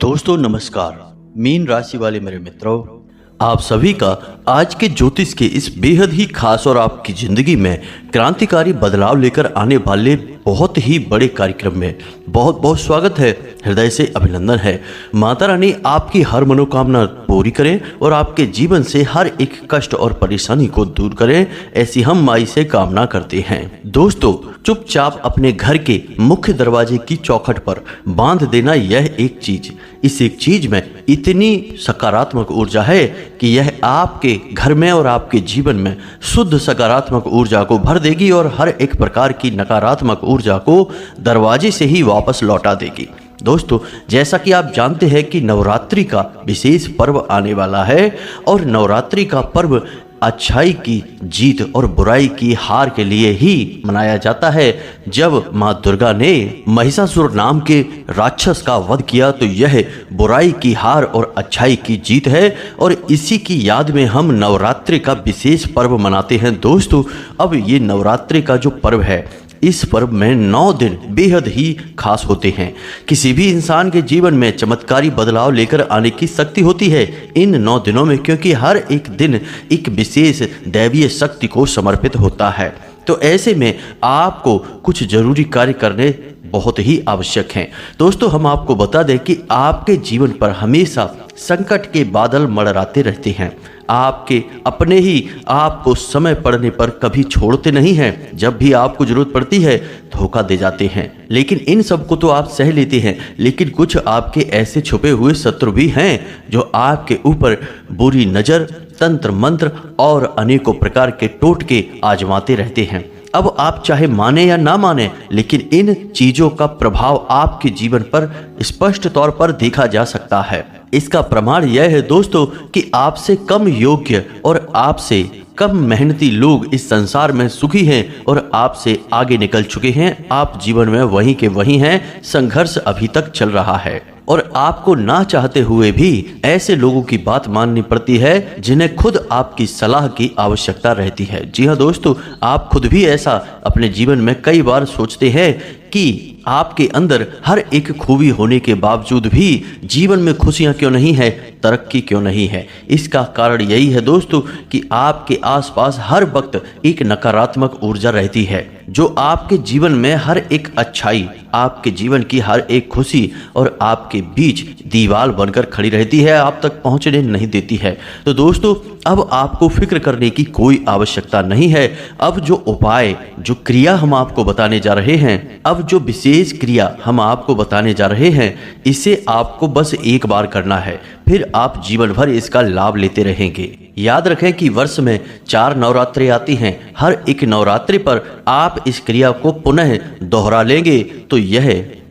दोस्तों नमस्कार। मीन राशि वाले मेरे मित्रों, आप सभी का आज के ज्योतिष के इस बेहद ही खास और आपकी जिंदगी में क्रांतिकारी बदलाव लेकर आने वाले बहुत ही बड़े कार्यक्रम में बहुत बहुत स्वागत है। हृदय से अभिनंदन है। माता रानी आपकी हर मनोकामना पूरी करें और आपके जीवन से हर एक कष्ट और परेशानी को दूर करें, ऐसी हम माई से कामना करते हैं। दोस्तों, चुपचाप अपने घर के मुख्य दरवाजे की चौखट पर बांध देना यह एक चीज, इस एक चीज में इतनी सकारात्मक ऊर्जा है कि यह आपके घर में और आपके जीवन में शुद्ध सकारात्मक ऊर्जा को भर देगी और हर एक प्रकार की नकारात्मक ऊर्जा को दरवाजे से ही वापस लौटा देगी। दोस्तों, जैसा कि आप जानते हैं कि नवरात्रि का विशेष पर्व आने वाला है और नवरात्रि का पर्व अच्छाई की जीत और बुराई की हार के लिए ही मनाया जाता है। जब मां दुर्गा ने महिषासुर नाम के राक्षस का वध किया तो यह बुराई की हार और अच्छाई की जीत है और इसी की याद में हम नवरात्रि का विशेष पर्व मनाते हैं। दोस्तों, अब ये नवरात्रि का जो पर्व है, इस पर्व में 9 दिन बेहद ही खास होते हैं। किसी भी इंसान के जीवन में चमत्कारी बदलाव लेकर आने की शक्ति होती है इन 9 दिनों में, क्योंकि हर एक दिन एक विशेष दैवीय शक्ति को समर्पित होता है। तो ऐसे में आपको कुछ जरूरी कार्य करने बहुत ही आवश्यक हैं। दोस्तों, हम आपको बता दें कि आपके जीवन पर हमेशा संकट के बादल मंडराते रहते हैं। आपके अपने ही आपको समय पड़ने पर कभी छोड़ते नहीं हैं। जब भी आपको जरूरत पड़ती है धोखा दे जाते हैं, लेकिन इन सब को तो आप सह लेते हैं। लेकिन कुछ आपके ऐसे छुपे हुए शत्रु भी हैं जो आपके ऊपर बुरी नजर, तंत्र मंत्र और अनेकों प्रकार के टोटके आजमाते रहते हैं। अब आप चाहे माने या ना माने, लेकिन इन चीजों का प्रभाव आपके जीवन पर स्पष्ट तौर पर देखा जा सकता है। इसका प्रमाण यह है दोस्तों कि आपसे कम योग्य और आपसे कम मेहनती लोग इस संसार में सुखी हैं और आपसे आगे निकल चुके हैं। आप जीवन में वहीं के वहीं हैं, संघर्ष अभी तक चल रहा है और आपको ना चाहते हुए भी ऐसे लोगों की बात माननी पड़ती है जिन्हें खुद आपकी सलाह की आवश्यकता रहती है। जी हाँ दोस्तों, आप खुद भी ऐसा अपने जीवन में कई बार सोचते हैं कि आपके अंदर हर एक खूबी होने के बावजूद भी जीवन में खुशियां क्यों नहीं है, तरक्की क्यों नहीं है। इसका कारण यही है दोस्तों कि आपके आसपास हर वक्त एक नकारात्मक ऊर्जा रहती है जो आपके जीवन में हर एक अच्छाई, आपके जीवन की हर एक खुशी और आपके बीच दीवार बनकर खड़ी रहती है, आप तक पहुंचने नहीं देती है। तो दोस्तों, अब आपको फिक्र करने की कोई आवश्यकता नहीं है। अब जो उपाय, जो क्रिया हम आपको बताने जा रहे हैं, अब जो विशेष क्रिया हम आपको बताने जा रहे हैं, इसे आपको बस एक बार करना है, फिर आप जीवन भर इसका लाभ लेते रहेंगे। याद रखें कि वर्ष में 4 नवरात्रि आती हैं। हर एक नवरात्रि पर आप इस क्रिया को पुनः दोहरा लेंगे तो यह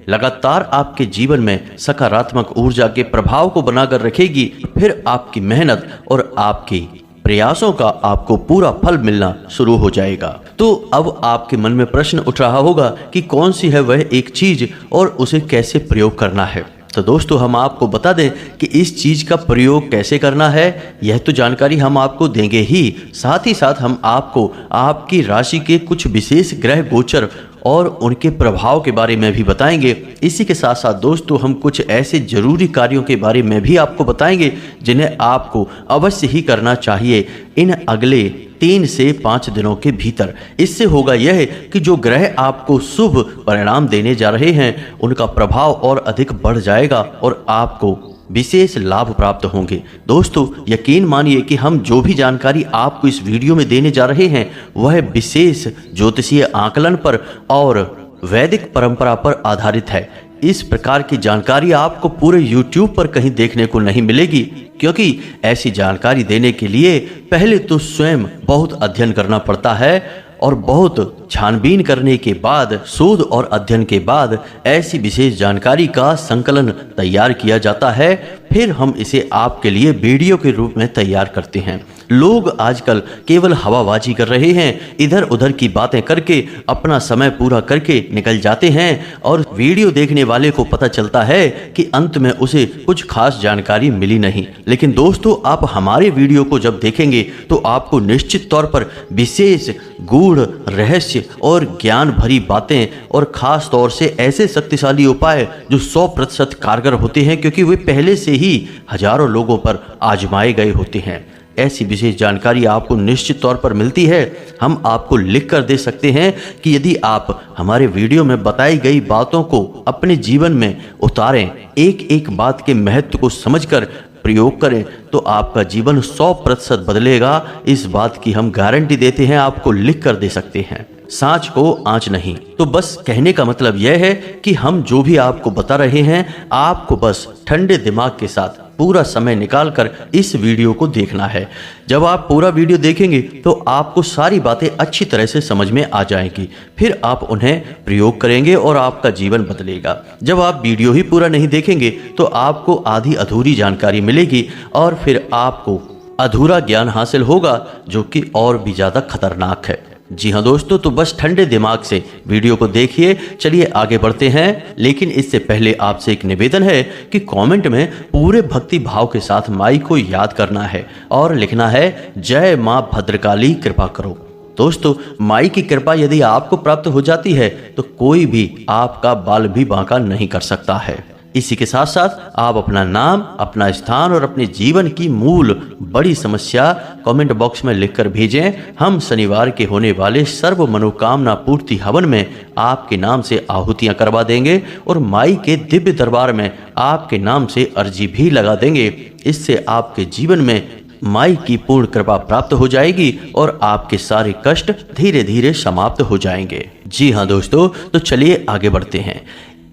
लगातार आपके जीवन में सकारात्मक ऊर्जा के प्रभाव को बनाकर रखेगी। फिर आपकी मेहनत और आपकी प्रयासों का आपको पूरा फल मिलना शुरू हो जाएगा। तो अब आपके मन में प्रश्न उठ रहा होगा कि कौन सी है वह एक चीज और उसे कैसे प्रयोग करना है। तो दोस्तों, हम आपको बता दें कि इस चीज का प्रयोग कैसे करना है, यह तो जानकारी हम आपको देंगे ही, साथ ही साथ हम आपको आपकी राशि के कुछ विशेष ग्रह गोचर और उनके प्रभाव के बारे में भी बताएंगे। इसी के साथ साथ दोस्तों, हम कुछ ऐसे जरूरी कार्यों के बारे में भी आपको बताएंगे जिन्हें आपको अवश्य ही करना चाहिए इन अगले 3 से 5 दिनों के भीतर। इससे होगा यह कि जो ग्रह आपको शुभ परिणाम देने जा रहे हैं उनका प्रभाव और अधिक बढ़ जाएगा और आपको विशेष लाभ प्राप्त होंगे। दोस्तों, यकीन मानिए कि हम जो भी जानकारी आपको इस वीडियो में देने जा रहे हैं वह विशेष ज्योतिषीय आकलन पर और वैदिक परंपरा पर आधारित है। इस प्रकार की जानकारी आपको पूरे YouTube पर कहीं देखने को नहीं मिलेगी, क्योंकि ऐसी जानकारी देने के लिए पहले तो स्वयं बहुत अध्ययन करना पड़ता है और बहुत छानबीन करने के बाद, शोध और अध्ययन के बाद ऐसी विशेष जानकारी का संकलन तैयार किया जाता है। फिर हम इसे आपके लिए वीडियो के रूप में तैयार करते हैं। लोग आजकल केवल हवाबाजी कर रहे हैं, इधर उधर की बातें करके अपना समय पूरा करके निकल जाते हैं और वीडियो देखने वाले को पता चलता है कि अंत में उसे कुछ खास जानकारी मिली नहीं। लेकिन दोस्तों, आप हमारे वीडियो को जब देखेंगे तो आपको निश्चित तौर पर विशेष गूढ़ रहस्य और ज्ञान भरी बातें और खास तौर से ऐसे शक्तिशाली उपाय जो 100% कारगर होते हैं, क्योंकि वे पहले से ही हजारों लोगों पर आजमाए गए होते हैं। ऐसी विशेष जानकारी आपको निश्चित तौर पर मिलती है। हम आपको लिख कर दे सकते हैं कि यदि आप हमारे वीडियो में बताई गई बातों को अपने जीवन में उतारें, एक एक बात के महत्व को समझकर प्रयोग करें, तो आपका जीवन 100% बदलेगा। इस बात की हम गारंटी देते हैं, आपको लिख कर दे सकते हैं। सांच को आंच नहीं। तो बस कहने का मतलब यह है कि हम जो भी आपको बता रहे हैं, आपको बस ठंडे दिमाग के साथ पूरा समय निकालकर इस वीडियो को देखना है। जब आप पूरा वीडियो देखेंगे तो आपको सारी बातें अच्छी तरह से समझ में आ जाएंगी, फिर आप उन्हें प्रयोग करेंगे और आपका जीवन बदलेगा। जब आप वीडियो ही पूरा नहीं देखेंगे तो आपको आधी अधूरी जानकारी मिलेगी और फिर आपको अधूरा ज्ञान हासिल होगा, जो कि और भी ज़्यादा खतरनाक है। जी हाँ दोस्तों, तो बस ठंडे दिमाग से वीडियो को देखिए। चलिए आगे बढ़ते हैं, लेकिन इससे पहले आपसे एक निवेदन है कि कमेंट में पूरे भक्ति भाव के साथ माई को याद करना है और लिखना है, जय माँ भद्रकाली कृपा करो। दोस्तों, माई की कृपा यदि आपको प्राप्त हो जाती है तो कोई भी आपका बाल भी बांका नहीं कर सकता है। इसी के साथ साथ आप अपना नाम, अपना स्थान और अपने जीवन की मूल बड़ी समस्या कमेंट बॉक्स में लिखकर भेजें। हम शनिवार के होने वाले सर्व मनोकामना पूर्ति हवन में आपके नाम से आहुतियां करवा देंगे और माई के दिव्य दरबार में आपके नाम से अर्जी भी लगा देंगे। इससे आपके जीवन में माई की पूर्ण कृपा प्राप्त हो जाएगी और आपके सारे कष्ट धीरे धीरे समाप्त हो जाएंगे। जी हाँ दोस्तों, तो चलिए आगे बढ़ते हैं।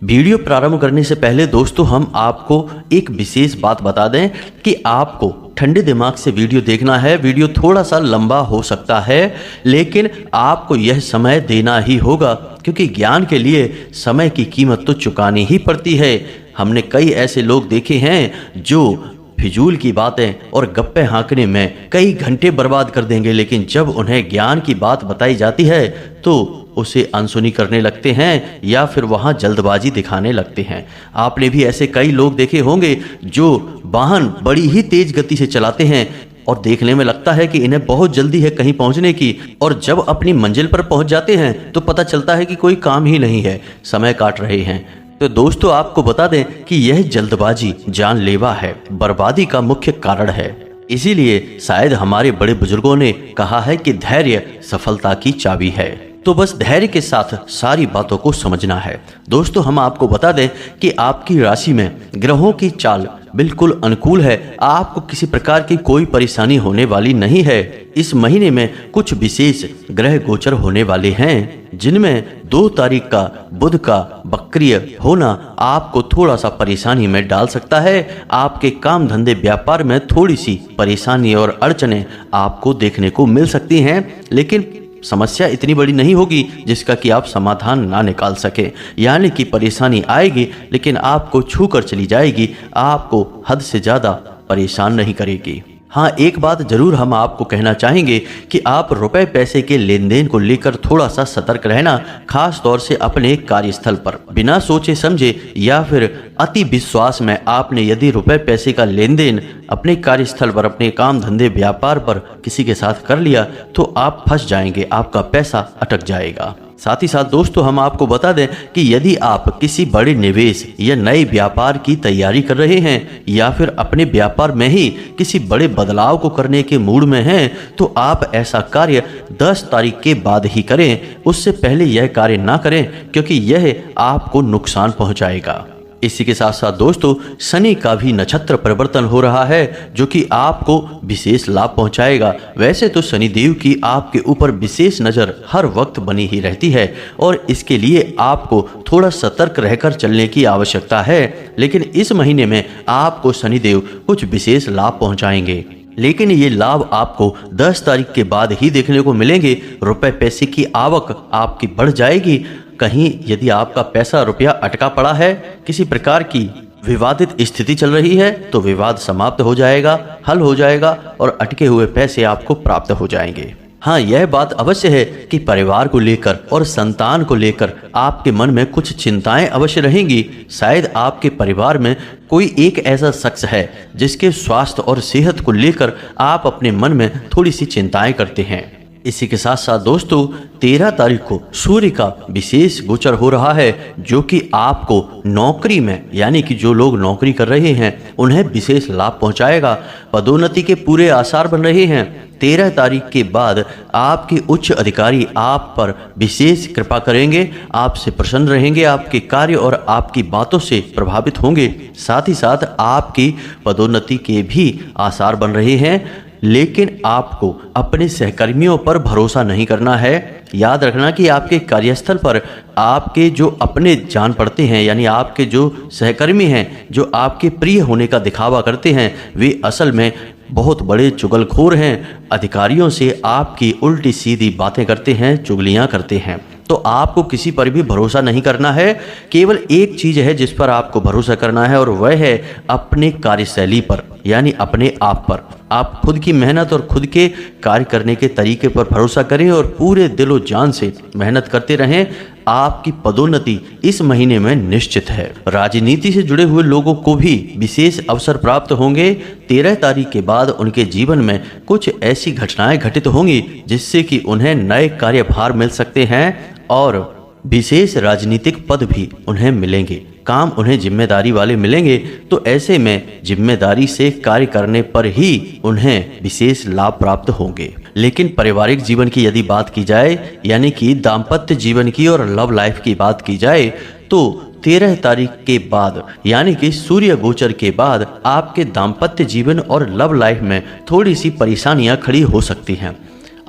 वीडियो प्रारंभ करने से पहले दोस्तों, हम आपको एक विशेष बात बता दें कि आपको ठंडे दिमाग से वीडियो देखना है। वीडियो थोड़ा सा लंबा हो सकता है, लेकिन आपको यह समय देना ही होगा, क्योंकि ज्ञान के लिए समय की कीमत तो चुकानी ही पड़ती है। हमने कई ऐसे लोग देखे हैं जो फिजूल की बातें और गप्पे हाँकने में कई घंटे बर्बाद कर देंगे, लेकिन जब उन्हें ज्ञान की बात बताई जाती है तो उसे अनसुनी करने लगते हैं या फिर वहां जल्दबाजी दिखाने लगते हैं। आपने भी ऐसे कई लोग देखे होंगे जो वाहन बड़ी ही तेज गति से चलाते हैं और देखने में लगता है कि इन्हें बहुत जल्दी है कहीं पहुंचने की, और जब अपनी मंजिल पर पहुंच जाते हैं तो पता चलता है कि कोई काम ही नहीं है, समय काट रहे हैं। तो दोस्तों, आपको बता दें कि यह जल्दबाजी जानलेवा है, बर्बादी का मुख्य कारण है। इसीलिए शायद हमारे बड़े बुजुर्गों ने कहा है कि धैर्य सफलता की चाबी है। तो बस धैर्य के साथ सारी बातों को समझना है। दोस्तों, हम आपको बता दें कि आपकी राशि में ग्रहों की चाल बिल्कुल अनुकूल है। आपको किसी प्रकार की कोई परेशानी होने वाली नहीं है। इस महीने में कुछ विशेष ग्रह गोचर होने वाले हैं, जिनमें 2 तारीख का बुध का वक्रीय होना आपको थोड़ा सा परेशानी में डाल सकता है। आपके काम धंधे व्यापार में थोड़ी सी परेशानी और अड़चने आपको देखने को मिल सकती हैं, लेकिन समस्या इतनी बड़ी नहीं होगी जिसका कि आप समाधान ना निकाल सके। यानी कि परेशानी आएगी लेकिन आपको छू कर चली जाएगी, आपको हद से ज़्यादा परेशान नहीं करेगी। हाँ, एक बात जरूर हम आपको कहना चाहेंगे कि आप रुपए पैसे के लेन देन को लेकर थोड़ा सा सतर्क रहना, खास तौर से अपने कार्यस्थल पर। बिना सोचे समझे या फिर अति विश्वास में आपने यदि रुपए पैसे का लेन देन अपने कार्यस्थल पर, अपने काम धंधे व्यापार पर किसी के साथ कर लिया तो आप फंस जाएंगे, आपका पैसा अटक जाएगा। साथ ही साथ दोस्तों, हम आपको बता दें कि यदि आप किसी बड़े निवेश या नए व्यापार की तैयारी कर रहे हैं या फिर अपने व्यापार में ही किसी बड़े बदलाव को करने के मूड में हैं, तो आप ऐसा कार्य 10 तारीख के बाद ही करें। उससे पहले यह कार्य ना करें, क्योंकि यह आपको नुकसान पहुंचाएगा। इसी के साथ साथ दोस्तों, शनि का भी नक्षत्र परिवर्तन हो रहा है, जो कि आपको विशेष लाभ पहुंचाएगा। वैसे तो शनि देव की आपके ऊपर विशेष नज़र हर वक्त बनी ही रहती है और इसके लिए आपको थोड़ा सतर्क रहकर चलने की आवश्यकता है, लेकिन इस महीने में आपको शनि देव कुछ विशेष लाभ पहुंचाएंगे। लेकिन ये लाभ आपको 10 तारीख के बाद ही देखने को मिलेंगे। रुपए पैसे की आवक आपकी बढ़ जाएगी। कहीं यदि आपका पैसा रुपया अटका पड़ा है, किसी प्रकार की विवादित स्थिति चल रही है तो विवाद समाप्त हो जाएगा, हल हो जाएगा और अटके हुए पैसे आपको प्राप्त हो जाएंगे। हाँ, यह बात अवश्य है कि परिवार को लेकर और संतान को लेकर आपके मन में कुछ चिंताएं अवश्य रहेंगी। शायद आपके परिवार में कोई एक ऐसा शख्स है जिसके स्वास्थ्य और सेहत को लेकर आप अपने मन में थोड़ी सी चिंताएं करते हैं। इसी के साथ साथ दोस्तों 13 तारीख को सूर्य का विशेष गोचर हो रहा है, जो कि आपको नौकरी में, यानी कि जो लोग नौकरी कर रहे हैं उन्हें विशेष लाभ पहुंचाएगा। पदोन्नति के पूरे आसार बन रहे हैं। 13 तारीख के बाद आपके उच्च अधिकारी आप पर विशेष कृपा करेंगे, आपसे प्रसन्न रहेंगे, आपके कार्य और आपकी बातों से प्रभावित होंगे। साथ ही साथ आपकी पदोन्नति के भी आसार बन रहे हैं। लेकिन आपको अपने सहकर्मियों पर भरोसा नहीं करना है। याद रखना कि आपके कार्यस्थल पर आपके जो अपने जान पड़ते हैं, यानी आपके जो सहकर्मी हैं, जो आपके प्रिय होने का दिखावा करते हैं, वे असल में बहुत बड़े चुगलखोर हैं। अधिकारियों से आपकी उल्टी सीधी बातें करते हैं, चुगलियां करते हैं। तो आपको किसी पर भी भरोसा नहीं करना है। केवल एक चीज़ है जिस पर आपको भरोसा करना है और वह है अपने कार्यशैली पर, यानी अपने आप पर। आप खुद की मेहनत और खुद के कार्य करने के तरीके पर भरोसा करें और पूरे दिलो जान से मेहनत करते रहें। आपकी पदोन्नति इस महीने में निश्चित है। राजनीति से जुड़े हुए लोगों को भी विशेष अवसर प्राप्त होंगे। 13 तारीख के बाद उनके जीवन में कुछ ऐसी घटनाएं घटित होंगी जिससे कि उन्हें नए कार्यभार मिल सकते हैं और विशेष राजनीतिक पद भी उन्हें मिलेंगे। काम उन्हें जिम्मेदारी वाले मिलेंगे। तो ऐसे में जिम्मेदारी से कार्य करने पर ही उन्हें विशेष लाभ प्राप्त होंगे। लेकिन पारिवारिक जीवन की यदि बात की जाए, यानी कि दाम्पत्य जीवन की और लव लाइफ की बात की जाए, तो 13 तारीख के बाद, यानी कि सूर्य गोचर के बाद आपके दाम्पत्य जीवन और लव लाइफ में थोड़ी सी परेशानियां खड़ी हो सकती हैं।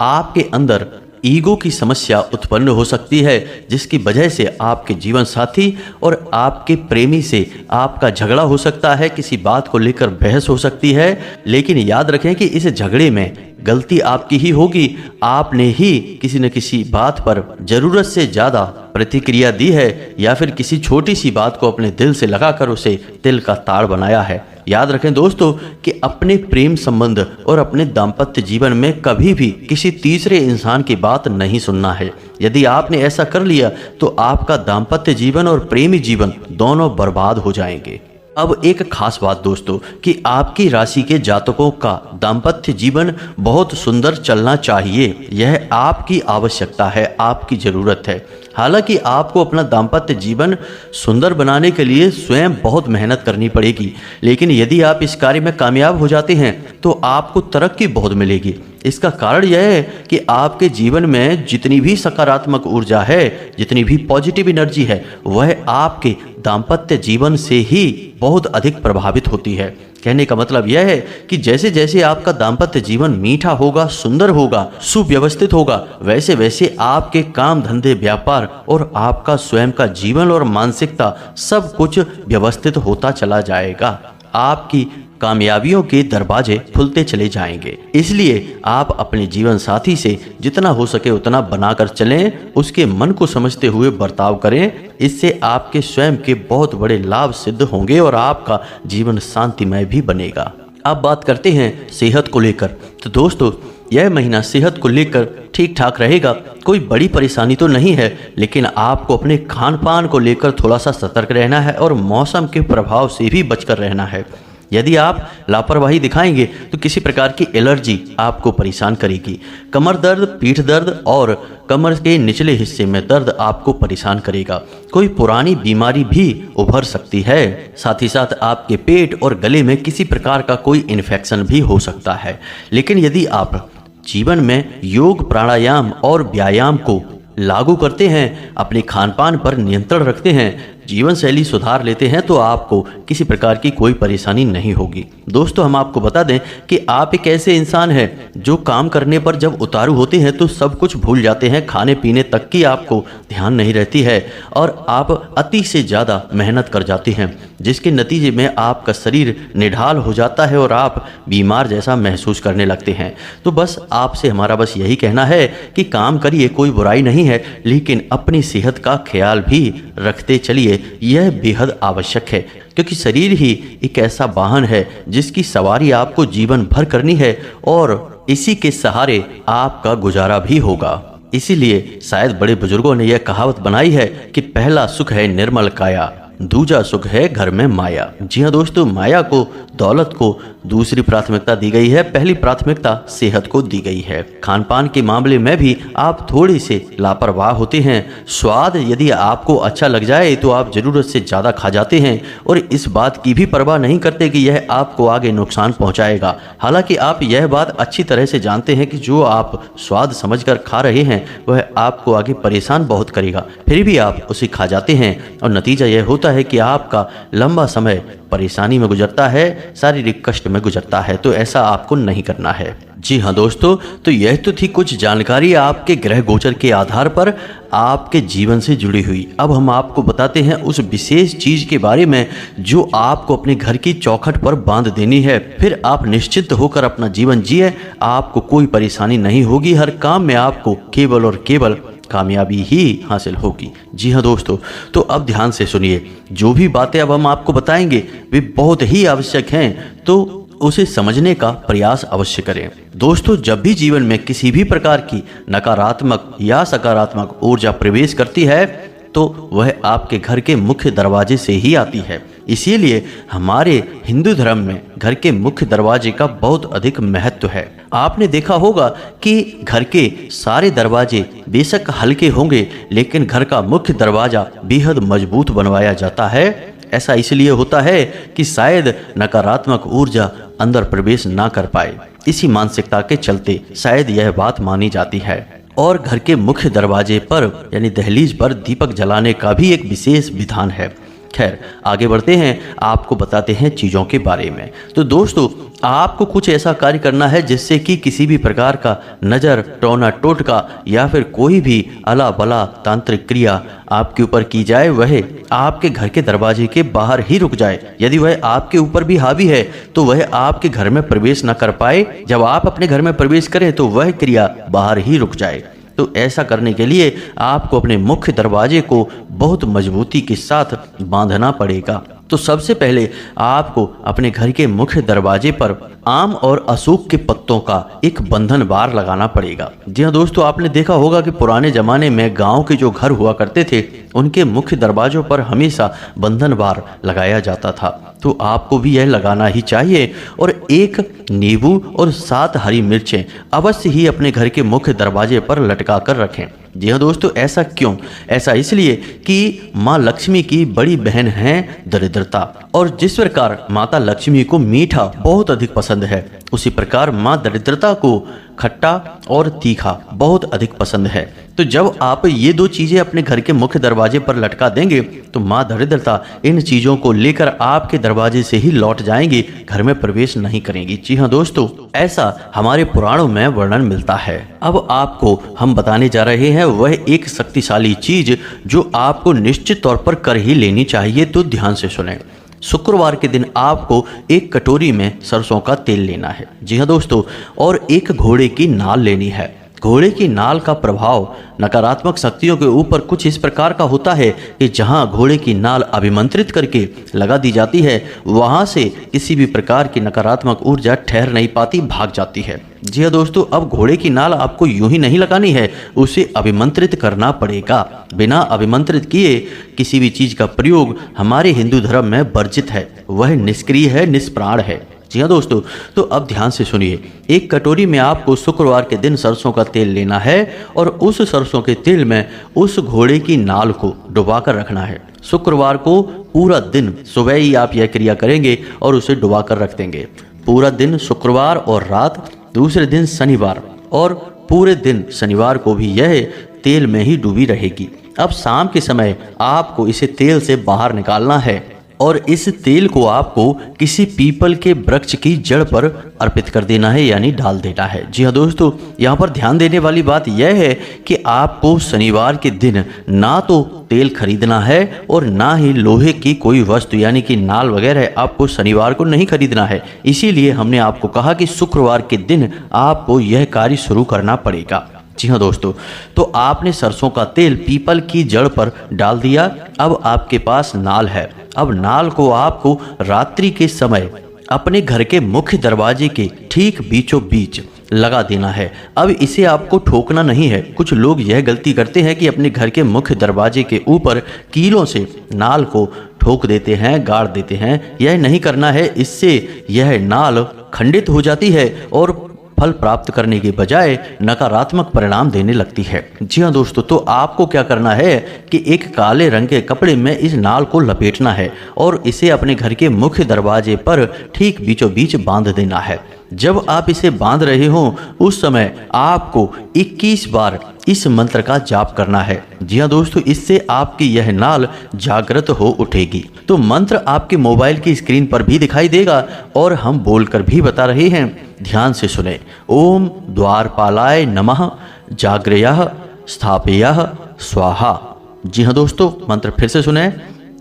आपके अंदर ईगो की समस्या उत्पन्न हो सकती है, जिसकी वजह से आपके जीवन साथी और आपके प्रेमी से आपका झगड़ा हो सकता है। किसी बात को लेकर बहस हो सकती है। लेकिन याद रखें कि इस झगड़े में गलती आपकी ही होगी। आपने ही किसी न किसी बात पर जरूरत से ज़्यादा प्रतिक्रिया दी है, या फिर किसी छोटी सी बात को अपने दिल से लगाकर उसे दिल का ताड़ बनाया है। याद रखें दोस्तों कि अपने प्रेम संबंध और अपने दाम्पत्य जीवन में कभी भी किसी तीसरे इंसान की बात नहीं सुनना है। यदि आपने ऐसा कर लिया तो आपका दाम्पत्य जीवन और प्रेमी जीवन दोनों बर्बाद हो जाएंगे। अब एक खास बात दोस्तों कि आपकी राशि के जातकों का दाम्पत्य जीवन बहुत सुंदर चलना चाहिए। यह आपकी आवश्यकता है, आपकी ज़रूरत है। हालांकि आपको अपना दाम्पत्य जीवन सुंदर बनाने के लिए स्वयं बहुत मेहनत करनी पड़ेगी, लेकिन यदि आप इस कार्य में कामयाब हो जाते हैं तो आपको तरक्की बहुत मिलेगी। इसका कारण यह है कि आपके जीवन में जितनी भी सकारात्मक ऊर्जा है, जितनी भी पॉजिटिव एनर्जी है, वह आपके दाम्पत्य जीवन से ही बहुत अधिक प्रभावित होती है। कहने का मतलब यह है कि जैसे जैसे आपका दाम्पत्य जीवन मीठा होगा, सुंदर होगा, सुव्यवस्थित होगा, वैसे वैसे आपके काम धंधे, व्यापार और आपका स्वयं का जीवन और मानसिकता सब कुछ व्यवस्थित होता चला जाएगा। आपकी कामयाबियों के दरवाजे खुलते चले जाएंगे। इसलिए आप अपने जीवन साथी से जितना हो सके उतना बनाकर चलें, उसके मन को समझते हुए बर्ताव करें। इससे आपके स्वयं के बहुत बड़े लाभ सिद्ध होंगे और आपका जीवन शांतिमय भी बनेगा। अब बात करते हैं सेहत को लेकर। तो दोस्तों यह महीना सेहत को लेकर ठीक ठाक रहेगा। कोई बड़ी परेशानी तो नहीं है, लेकिन आपको अपने खान पान को लेकर थोड़ा सा सतर्क रहना है और मौसम के प्रभाव से भी बचकर रहना है। यदि आप लापरवाही दिखाएंगे तो किसी प्रकार की एलर्जी आपको परेशान करेगी। कमर दर्द, पीठ दर्द और कमर के निचले हिस्से में दर्द आपको परेशान करेगा। कोई पुरानी बीमारी भी उभर सकती है। साथ ही साथ आपके पेट और गले में किसी प्रकार का कोई इन्फेक्शन भी हो सकता है। लेकिन यदि आप जीवन में योग, प्राणायाम और व्यायाम को लागू करते हैं, अपने खान पान पर नियंत्रण रखते हैं, जीवन शैली सुधार लेते हैं, तो आपको किसी प्रकार की कोई परेशानी नहीं होगी। दोस्तों हम आपको बता दें कि आप एक ऐसे इंसान हैं जो काम करने पर जब उतारू होते हैं तो सब कुछ भूल जाते हैं, खाने पीने तक की आपको ध्यान नहीं रहती है और आप अति से ज़्यादा मेहनत कर जाते हैं। जिसके नतीजे में आपका शरीर निढाल हो जाता है और आप बीमार जैसा महसूस करने लगते हैं। तो बस आपसे हमारा बस यही कहना है कि काम करिए, कोई बुराई नहीं है, लेकिन अपनी सेहत का ख्याल भी रखते चलिए। यह बेहद आवश्यक है, क्योंकि शरीर ही एक ऐसा वाहन है जिसकी सवारी आपको जीवन भर करनी है और इसी के सहारे आपका गुजारा भी होगा। इसीलिए शायद बड़े बुजुर्गों ने यह कहावत बनाई है कि पहला सुख है निर्मल काया, दूजा सुख है घर में माया। जी हाँ दोस्तों, माया को, दौलत को दूसरी प्राथमिकता दी गई है, पहली प्राथमिकता सेहत को दी गई है। खान पान के मामले में भी आप थोड़े से लापरवाह होते हैं। स्वाद यदि आपको अच्छा लग जाए तो आप जरूरत से ज़्यादा खा जाते हैं और इस बात की भी परवाह नहीं करते कि यह आपको आगे नुकसान पहुंचाएगा। हालांकि आप यह बात अच्छी तरह से जानते हैं कि जो आप स्वाद समझकर खा रहे हैं वह आपको आगे परेशान बहुत करेगा, फिर भी आप उसे खा जाते हैं और नतीजा यह होता है कि आपका लंबा समय परेशानी में गुजरता है, शारीरिक कष्ट में गुजरता है। तो ऐसा आपको नहीं करना है। जी हाँ दोस्तों, तो यह तो थी कुछ जानकारी आपके ग्रह गोचर के आधार पर आपके जीवन से जुड़ी हुई। अब हम आपको बताते हैं उस विशेष चीज के बारे में जो आपको अपने घर की चौखट पर बांध देनी है। फिर आप निश्चिंत होकर अपना जीवन जिए, आपको कोई परेशानी नहीं होगी, हर काम में आपको केवल और केवल कामयाबी ही हासिल होगी। जी हाँ दोस्तों, तो अब ध्यान से सुनिए, जो भी बातें अब हम आपको बताएंगे वे बहुत ही आवश्यक हैं, तो उसे समझने का प्रयास अवश्य करें। दोस्तों, जब भी जीवन में किसी भी प्रकार की नकारात्मक या सकारात्मक ऊर्जा प्रवेश करती है तो वह आपके घर के मुख्य दरवाजे से ही आती है। इसीलिए हमारे हिंदू धर्म में घर के मुख्य दरवाजे का बहुत अधिक महत्व है। आपने देखा होगा कि घर के सारे दरवाजे बेशक हल्के होंगे, लेकिन घर का मुख्य दरवाजा बेहद मजबूत बनवाया जाता है। ऐसा इसलिए होता है कि शायद नकारात्मक ऊर्जा अंदर प्रवेश ना कर पाए। इसी मानसिकता के चलते शायद यह बात मानी जाती है। और घर के मुख्य दरवाजे पर यानी दहलीज पर दीपक जलाने का भी एक विशेष विधान है। खैर, आगे बढ़ते हैं, आपको बताते हैं चीज़ों के बारे में। तो दोस्तों, आपको कुछ ऐसा कार्य करना है जिससे कि किसी भी प्रकार का नज़र, टोना टोटका या फिर कोई भी अला बला तांत्रिक क्रिया आपके ऊपर की जाए वह आपके घर के दरवाजे के बाहर ही रुक जाए। यदि वह आपके ऊपर भी हावी है तो वह आपके घर में प्रवेश न कर पाए। जब आप अपने घर में प्रवेश करें तो वह क्रिया बाहर ही रुक जाए। तो ऐसा करने के लिए आपको अपने मुख्य दरवाजे को बहुत मजबूती के साथ बांधना पड़ेगा। तो सबसे पहले आपको अपने घर के मुख्य दरवाजे पर आम और अशोक के पत्तों का एक बंधन बार लगाना पड़ेगा। जी हाँ दोस्तों, आपने देखा होगा कि पुराने जमाने में गांव के जो घर हुआ करते थे उनके मुख्य दरवाजों पर हमेशा बंधन बार लगाया जाता था। तो आपको भी यह लगाना ही चाहिए और एक नींबू और 7 हरी मिर्चें अवश्य ही अपने घर के मुख्य दरवाजे पर लटका कर रखें। जी हाँ दोस्तों, ऐसा क्यों? ऐसा इसलिए कि माँ लक्ष्मी की बड़ी बहन है दरिद्रता, और जिस प्रकार माता लक्ष्मी को मीठा बहुत अधिक पसंद है, उसी प्रकार माँ दरिद्रता को खट्टा और तीखा बहुत अधिक पसंद है। तो जब आप ये 2 चीज़ें अपने घर के मुख्य दरवाजे पर लटका देंगे तो माँ दरिद्रता इन चीज़ों को लेकर आपके दरवाजे से ही लौट जाएंगी, घर में प्रवेश नहीं करेंगी। जी हाँ दोस्तों, ऐसा हमारे पुराणों में वर्णन मिलता है। अब आपको हम बताने जा रहे हैं वह एक शक्तिशाली चीज जो आपको निश्चित तौर पर कर ही लेनी चाहिए। तो ध्यान से सुनें। शुक्रवार के दिन आपको एक कटोरी में सरसों का तेल लेना है। जी हाँ दोस्तों, और एक घोड़े की नाल लेनी है। घोड़े की नाल का प्रभाव नकारात्मक शक्तियों के ऊपर कुछ इस प्रकार का होता है कि जहां घोड़े की नाल अभिमंत्रित करके लगा दी जाती है वहां से किसी भी प्रकार की नकारात्मक ऊर्जा ठहर नहीं पाती, भाग जाती है। जी हाँ दोस्तों, अब घोड़े की नाल आपको यूं ही नहीं लगानी है, उसे अभिमंत्रित करना पड़ेगा। बिना अभिमंत्रित किए किसी भी चीज का प्रयोग हमारे हिंदू धर्म में वर्जित है, वह निष्क्रिय है, निष्प्राण है। जी हाँ दोस्तों, तो अब ध्यान से सुनिए। एक कटोरी में आपको शुक्रवार के दिन सरसों का तेल लेना है और उस सरसों के तेल में उस घोड़े की नाल को डुबा कर रखना है। शुक्रवार को पूरा दिन सुबह ही आप यह क्रिया करेंगे और उसे डुबा कर रख देंगे। पूरा दिन शुक्रवार और रात, दूसरे दिन शनिवार और पूरे दिन शनिवार को भी यह तेल में ही डूबी रहेगी। अब शाम के समय आपको इसे तेल से बाहर निकालना है और इस तेल को आपको किसी पीपल के वृक्ष की जड़ पर अर्पित कर देना है, यानी डाल देना है। जी हाँ दोस्तों, यहाँ पर ध्यान देने वाली बात यह है कि आपको शनिवार के दिन ना तो तेल खरीदना है और ना ही लोहे की कोई वस्तु यानी कि नाल वगैरह आपको शनिवार को नहीं खरीदना है। इसीलिए हमने आपको कहा कि शुक्रवार के दिन आपको यह कार्य शुरू करना पड़ेगा। जी हाँ दोस्तों, तो आपने सरसों का तेल पीपल की जड़ पर डाल दिया। अब आपके पास नाल है। अब नाल को आपको रात्रि के समय अपने घर के मुख्य दरवाजे के ठीक बीचों बीच लगा देना है। अब इसे आपको ठोकना नहीं है। कुछ लोग यह गलती करते हैं कि अपने घर के मुख्य दरवाजे के ऊपर कीलों से नाल को ठोक देते हैं, गाड़ देते हैं। यह नहीं करना है, इससे यह नाल खंडित हो जाती है और फल प्राप्त करने के बजाय नकारात्मक परिणाम देने लगती है। जी हाँ दोस्तों, तो आपको क्या करना है कि एक काले रंग के कपड़े में इस नाल को लपेटना है और इसे अपने घर के मुख्य दरवाजे पर ठीक बीचों बीच बांध देना है। जब आप इसे बांध रहे हो उस समय आपको 21 बार इस मंत्र का जाप करना है। जी हाँ दोस्तों, इससे आपकी यह नाल जागृत हो उठेगी। तो मंत्र आपके मोबाइल की स्क्रीन पर भी दिखाई देगा और हम बोलकर भी बता रहे हैं, ध्यान से सुने। ओम द्वारपालाय नमः जाग्रयः स्थापयः स्वाहा। जी हाँ दोस्तों, मंत्र फिर से सुने।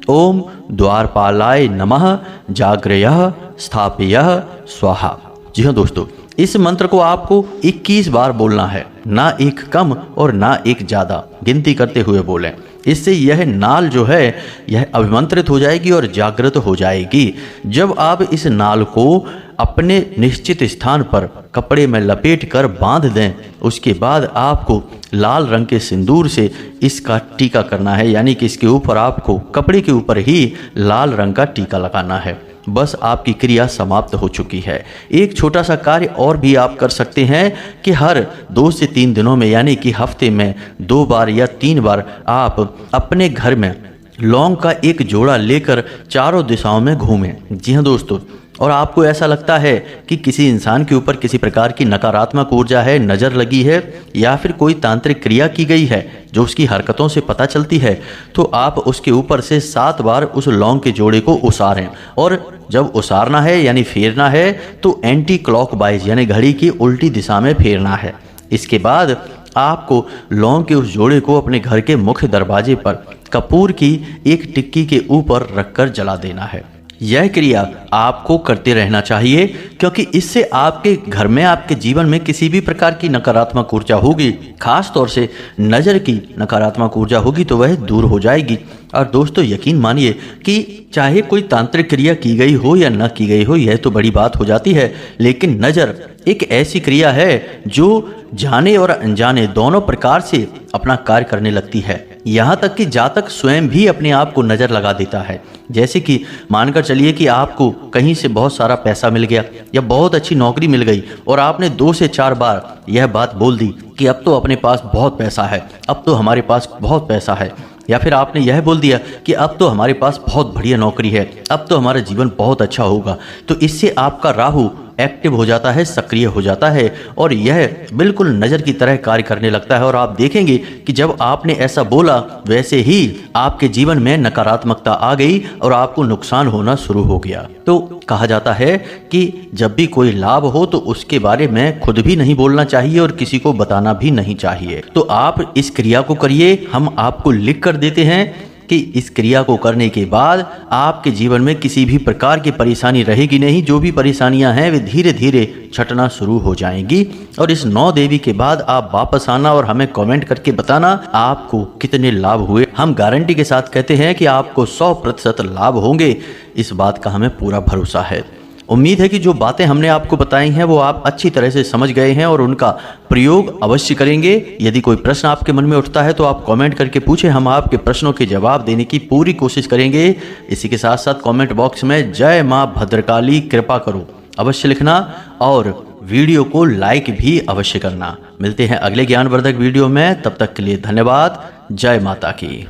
ओम द्वारपालाय नमः जाग्रयः स्थापयः स्वाहा। जी हाँ दोस्तों, इस मंत्र को आपको 21 बार बोलना है, ना एक कम और ना एक ज़्यादा, गिनती करते हुए बोलें। इससे यह नाल जो है यह अभिमंत्रित हो जाएगी और जागृत हो जाएगी। जब आप इस नाल को अपने निश्चित स्थान पर कपड़े में लपेट कर बांध दें, उसके बाद आपको लाल रंग के सिंदूर से इसका टीका करना है, यानी कि इसके ऊपर आपको कपड़े के ऊपर ही लाल रंग का टीका लगाना है। बस आपकी क्रिया समाप्त हो चुकी है। एक छोटा सा कार्य और भी आप कर सकते हैं कि हर 2 से 3 दिनों में यानी कि हफ्ते में 2 बार या 3 बार आप अपने घर में लौंग का एक जोड़ा लेकर चारों दिशाओं में घूमें। जी हाँ दोस्तों, और आपको ऐसा लगता है कि किसी इंसान के ऊपर किसी प्रकार की नकारात्मक ऊर्जा है, नज़र लगी है या फिर कोई तांत्रिक क्रिया की गई है जो उसकी हरकतों से पता चलती है, तो आप उसके ऊपर से 7 बार उस लौंग के जोड़े को उसारें। और जब उसारना है यानी फेरना है तो एंटी क्लॉकवाइज यानी घड़ी की उल्टी दिशा में फेरना है। इसके बाद आपको लौंग के उस जोड़े को अपने घर के मुख्य दरवाजे पर कपूर की एक टिक्की के ऊपर रखकर जला देना है। यह क्रिया आपको करते रहना चाहिए, क्योंकि इससे आपके घर में, आपके जीवन में किसी भी प्रकार की नकारात्मक ऊर्जा होगी, खास तौर से नज़र की नकारात्मक ऊर्जा होगी, तो वह दूर हो जाएगी। और दोस्तों यकीन मानिए कि चाहे कोई तांत्रिक क्रिया की गई हो या न की गई हो, यह तो बड़ी बात हो जाती है, लेकिन नज़र एक ऐसी क्रिया है जो जाने और अनजाने दोनों प्रकार से अपना कार्य करने लगती है। यहाँ तक कि जातक स्वयं भी अपने आप को नज़र लगा देता है। जैसे कि मानकर चलिए कि आपको कहीं से बहुत सारा पैसा मिल गया या बहुत अच्छी नौकरी मिल गई और आपने 2 से 4 बार यह बात बोल दी कि अब तो अपने पास बहुत पैसा है, अब तो हमारे पास बहुत पैसा है, या फिर आपने यह बोल दिया कि अब तो हमारे पास बहुत बढ़िया नौकरी है, अब तो हमारा जीवन बहुत अच्छा होगा। तो इससे आपका राहु एक्टिव हो जाता है, सक्रिय हो जाता है और यह बिल्कुल नज़र की तरह कार्य करने लगता है। और आप देखेंगे कि जब आपने ऐसा बोला वैसे ही आपके जीवन में नकारात्मकता आ गई और आपको नुकसान होना शुरू हो गया। तो कहा जाता है कि जब भी कोई लाभ हो तो उसके बारे में खुद भी नहीं बोलना चाहिए और किसी को बताना भी नहीं चाहिए। तो आप इस क्रिया को करिए, हम आपको लिख कर देते हैं कि इस क्रिया को करने के बाद आपके जीवन में किसी भी प्रकार की परेशानी रहेगी नहीं। जो भी परेशानियां हैं वे धीरे धीरे छटना शुरू हो जाएंगी। और इस 9 देवी के बाद आप वापस आना और हमें कमेंट करके बताना आपको कितने लाभ हुए। हम गारंटी के साथ कहते हैं कि आपको 100% लाभ होंगे, इस बात का हमें पूरा भरोसा है। उम्मीद है कि जो बातें हमने आपको बताई हैं वो आप अच्छी तरह से समझ गए हैं और उनका प्रयोग अवश्य करेंगे। यदि कोई प्रश्न आपके मन में उठता है तो आप कमेंट करके पूछें, हम आपके प्रश्नों के जवाब देने की पूरी कोशिश करेंगे। इसी के साथ साथ कमेंट बॉक्स में जय माँ भद्रकाली कृपा करो अवश्य लिखना और वीडियो को लाइक भी अवश्य करना। मिलते हैं अगले ज्ञानवर्धक वीडियो में, तब तक के लिए धन्यवाद। जय माता की।